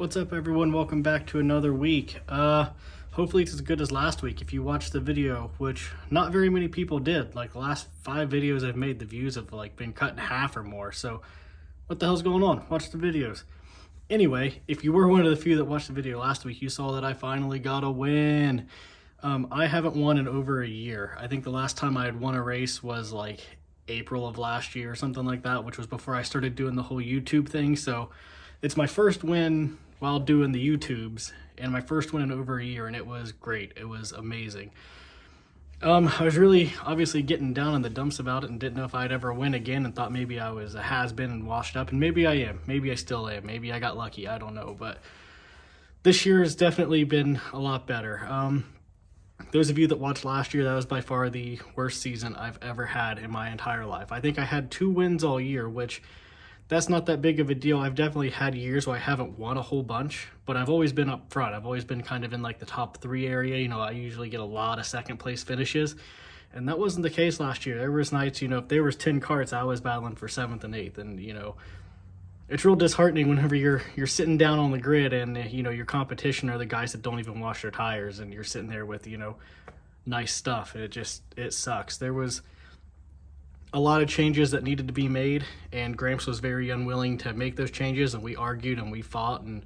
What's up, everyone? Welcome back to another week. Hopefully it's as good as last week. If you watched the video, which not very many people did, like the last 5 videos I've made, the views have like been cut in half or more. So what the hell's going on? Watch the videos. Anyway, if you were one of the few that watched the video last week, you saw that I finally got a win. I haven't won in over a year. I think the last time I had won a race was like April of last year or something like that, which was before I started doing the whole YouTube thing. So it's my first win while doing the YouTubes, and my first win in over a year, and it was great. It was amazing. I was really obviously getting down in the dumps about it and didn't know if I'd ever win again, and thought maybe I was a has-been and washed up, and maybe I am. Maybe I still am. Maybe I got lucky. I don't know, but this year has definitely been a lot better. Those of you that watched last year, that was by far the worst season I've ever had in my entire life. I think I had 2 wins all year, which that's not that big of a deal. I've definitely had years where I haven't won a whole bunch, but I've always been up front. I've always been kind of in like the top 3 area. You know, I usually get a lot of second place finishes, and that wasn't the case last year. There was nights, you know, if there was 10 karts, I was battling for 7th and 8th, and you know, it's real disheartening whenever you're sitting down on the grid and you know your competition are the guys that don't even wash their tires, and you're sitting there with, you know, nice stuff, and it sucks. There was a lot of changes that needed to be made, and Gramps was very unwilling to make those changes, and we argued and we fought and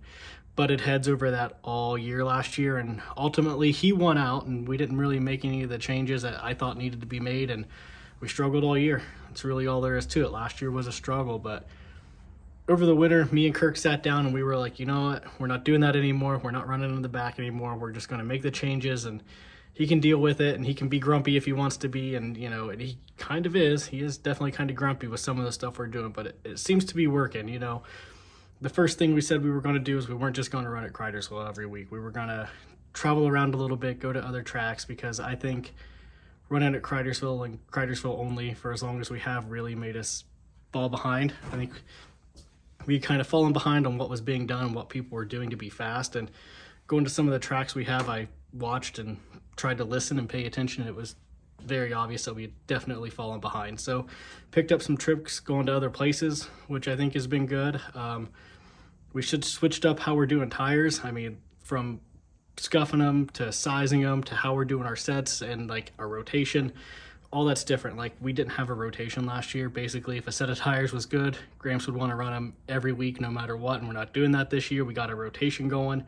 butted heads over that all year last year, and ultimately he won out, and we didn't really make any of the changes that I thought needed to be made, and we struggled all year. That's really all there is to it. Last year was a struggle, but over the winter, me and Kirk sat down and we were like, you know what, we're not doing that anymore. We're not running in the back anymore. We're just going to make the changes, and he can deal with it, and he can be grumpy if he wants to be, and you know, and he kind of is. He is definitely kind of grumpy with some of the stuff we're doing, but it seems to be working. You know, the first thing we said we were going to do is we weren't just going to run at Cridersville every week. We were going to travel around a little bit, go to other tracks, because I think running at Cridersville and Cridersville only for as long as we have really made us fall behind. I think we kind of fallen behind on what was being done, what people were doing to be fast, and going to some of the tracks we have, I watched and tried to listen and pay attention. It was very obvious that we had definitely fallen behind. So picked up some tricks going to other places, which I think has been good. We should switched up how we're doing tires. I mean, from scuffing them to sizing them to how we're doing our sets and like our rotation, all that's different. Like, we didn't have a rotation last year. Basically, if a set of tires was good, Gramps would want to run them every week no matter what, and we're not doing that this year. We got a rotation going.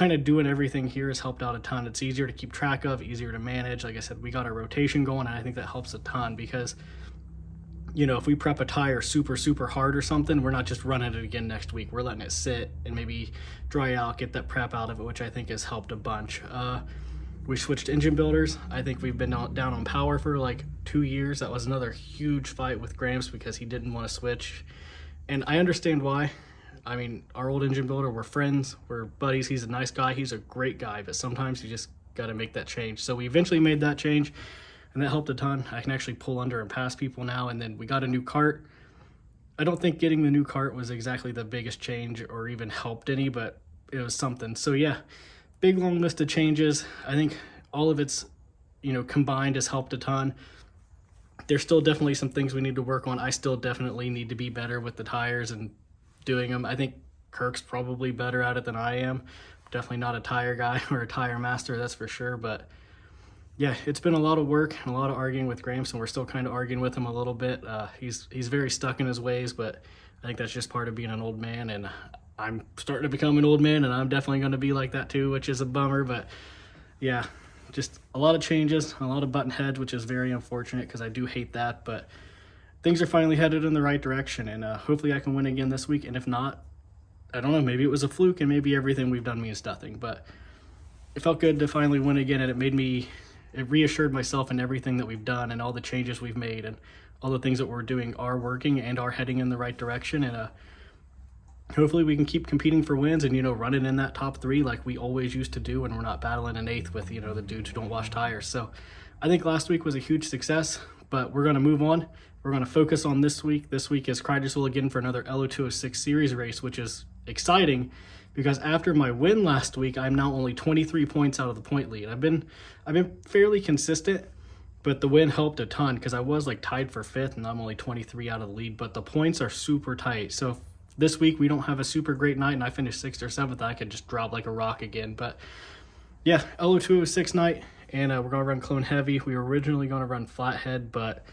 kind of doing everything here has helped out a ton. It's easier to keep track of, easier to manage. Like I said, we got our rotation going, and I think that helps a ton because, you know, if we prep a tire super hard or something, we're not just running it again next week. We're letting it sit and maybe dry out, get that prep out of it, which I think has helped a bunch. We switched engine builders. I think we've been down on power for like 2 years. That was another huge fight with Gramps because he didn't want to switch. And I understand why. I mean, our old engine builder, we're friends, we're buddies. He's a nice guy. He's a great guy, but sometimes you just got to make that change. So we eventually made that change, and that helped a ton. I can actually pull under and pass people now. And then we got a new cart. I don't think getting the new cart was exactly the biggest change or even helped any, but it was something. So yeah, big long list of changes. I think all of it's, you know, combined has helped a ton. There's still definitely some things we need to work on. I still definitely need to be better with the tires and doing them. I think Kirk's probably better at it than I am. Definitely not a tire guy or a tire master, that's for sure. But yeah, it's been a lot of work and a lot of arguing with Gramps, and we're still kind of arguing with him a little bit. He's very stuck in his ways, but I think that's just part of being an old man, and I'm starting to become an old man, and I'm definitely going to be like that too, which is a bummer. But yeah, just a lot of changes, a lot of button heads, which is very unfortunate because I do hate that. But things are finally headed in the right direction, and hopefully I can win again this week. And if not, I don't know, maybe it was a fluke, and maybe everything we've done means nothing. But it felt good to finally win again, and it reassured myself in everything that we've done and all the changes we've made and all the things that we're doing are working and are heading in the right direction. And hopefully we can keep competing for wins and, you know, running in that top 3 like we always used to do, and we're not battling an 8th with, you know, the dudes who don't wash tires. So I think last week was a huge success, but we're going to move on. We're going to focus on this week. This week is Kirstynn again for another LO206 series race, which is exciting because after my win last week, I'm now only 23 points out of the point lead. I've been fairly consistent, but the win helped a ton because I was like tied for 5th, and I'm only 23 out of the lead, but the points are super tight. So if this week we don't have a super great night and I finish 6th or 7th, I could just drop like a rock again. But yeah, LO206 night, and we're going to run clone heavy. We were originally going to run flathead, but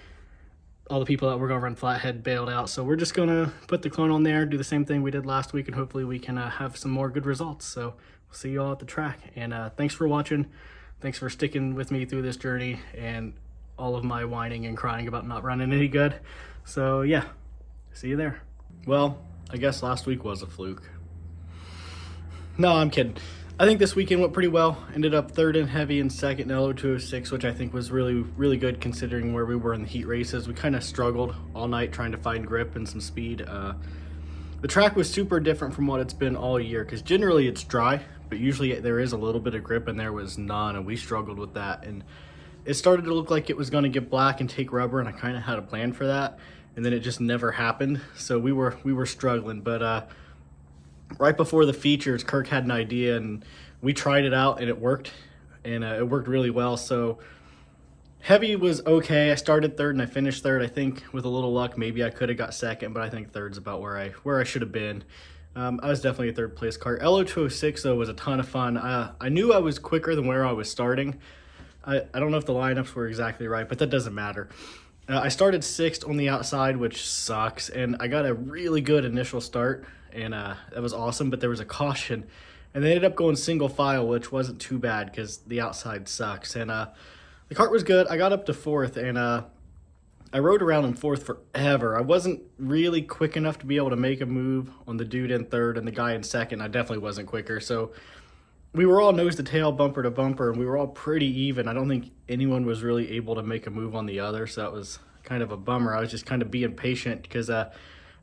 all the people that were going to run flathead bailed out. So we're just going to put the clone on there, do the same thing we did last week, and hopefully we can have some more good results. So we'll see you all at the track. And thanks for watching. Thanks for sticking with me through this journey and all of my whining and crying about not running any good. So yeah, see you there. Well, I guess last week was a fluke. No, I'm kidding. I think this weekend went pretty well. Ended up 3rd in heavy and 2nd in LO206, which I think was really good considering where we were in the heat races. We kind of struggled all night trying to find grip and some speed. The track was super different from what it's been all year because generally it's dry, but usually there is a little bit of grip, and there was none, and we struggled with that. And it started to look like it was going to get black and take rubber, and I kind of had a plan for that, and then it just never happened. So we were struggling, but right before the features, Kirk had an idea, and we tried it out, and it worked, and it worked really well. So heavy was okay. I started 3rd and I finished 3rd. I think with a little luck, maybe I could have got 2nd, but I think 3rd's about where I should have been. I was definitely a 3rd place car. LO206 though was a ton of fun. I knew I was quicker than where I was starting. I don't know if the lineups were exactly right, but that doesn't matter. I started 6th on the outside, which sucks, and I got a really good initial start, and that was awesome, but there was a caution, and they ended up going single file, which wasn't too bad because the outside sucks. And the kart was good. I got up to 4th, and I rode around in 4th forever. I wasn't really quick enough to be able to make a move on the dude in 3rd and the guy in 2nd. I definitely wasn't quicker, so we were all nose to tail, bumper to bumper, and we were all pretty even. I don't think anyone was really able to make a move on the other, so that was kind of a bummer. I was just kind of being patient because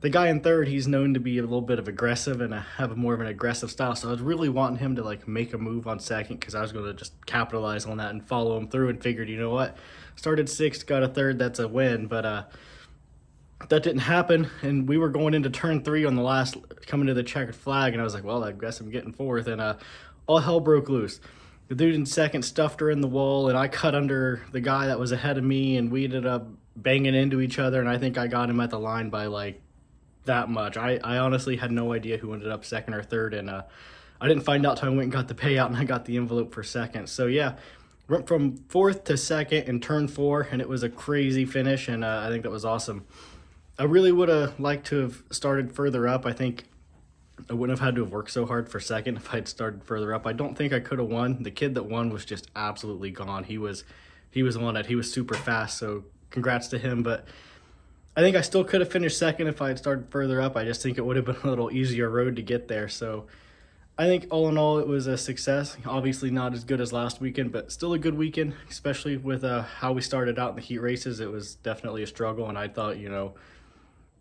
the guy in 3rd, he's known to be a little bit of aggressive and have more of an aggressive style, so I was really wanting him to like make a move on 2nd because I was going to just capitalize on that and follow him through, and figured, you know what, started 6th, got a 3rd, that's a win. But that didn't happen, and we were going into turn 3 on the last, coming to the checkered flag, and I was like, well, I guess I'm getting 4th, and all hell broke loose. The dude in 2nd stuffed her in the wall, and I cut under the guy that was ahead of me, and we ended up banging into each other, and I think I got him at the line by like that much. I honestly had no idea who ended up 2nd or 3rd, and I didn't find out till I went and got the payout, and I got the envelope for 2nd. So yeah, went from 4th to 2nd in turn 4, and it was a crazy finish, and I think that was awesome. I really would have liked to have started further up. I think I wouldn't have had to have worked so hard for second if I'd started further up. I don't think I could have won. The kid that won was just absolutely gone. He was on it. He was super fast, so congrats to him. But I think I still could have finished second if I had started further up. I just think it would have been a little easier road to get there. So I think all in all, it was a success. Obviously not as good as last weekend, but still a good weekend, especially with how we started out in the heat races. It was definitely a struggle, and I thought,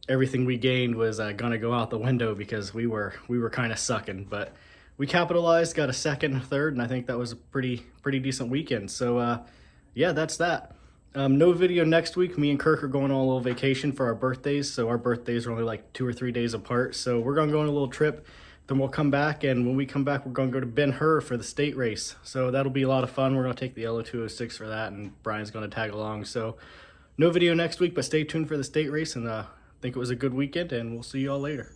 everything we gained was going to go out the window because we were kind of sucking. But we capitalized, got a second and third, and I think that was a pretty decent weekend. So, yeah, that's that. No video next week. Me and Kirk are going on a little vacation for our birthdays, so our birthdays are only like 2 or 3 days apart. So we're going to go on a little trip. Then we'll come back, and when we come back, we're going to go to Ben-Hur for the state race. So that'll be a lot of fun. We're going to take the LO206 for that, and Brian's going to tag along. So no video next week, but stay tuned for the state race, and I think it was a good weekend, and we'll see you all later.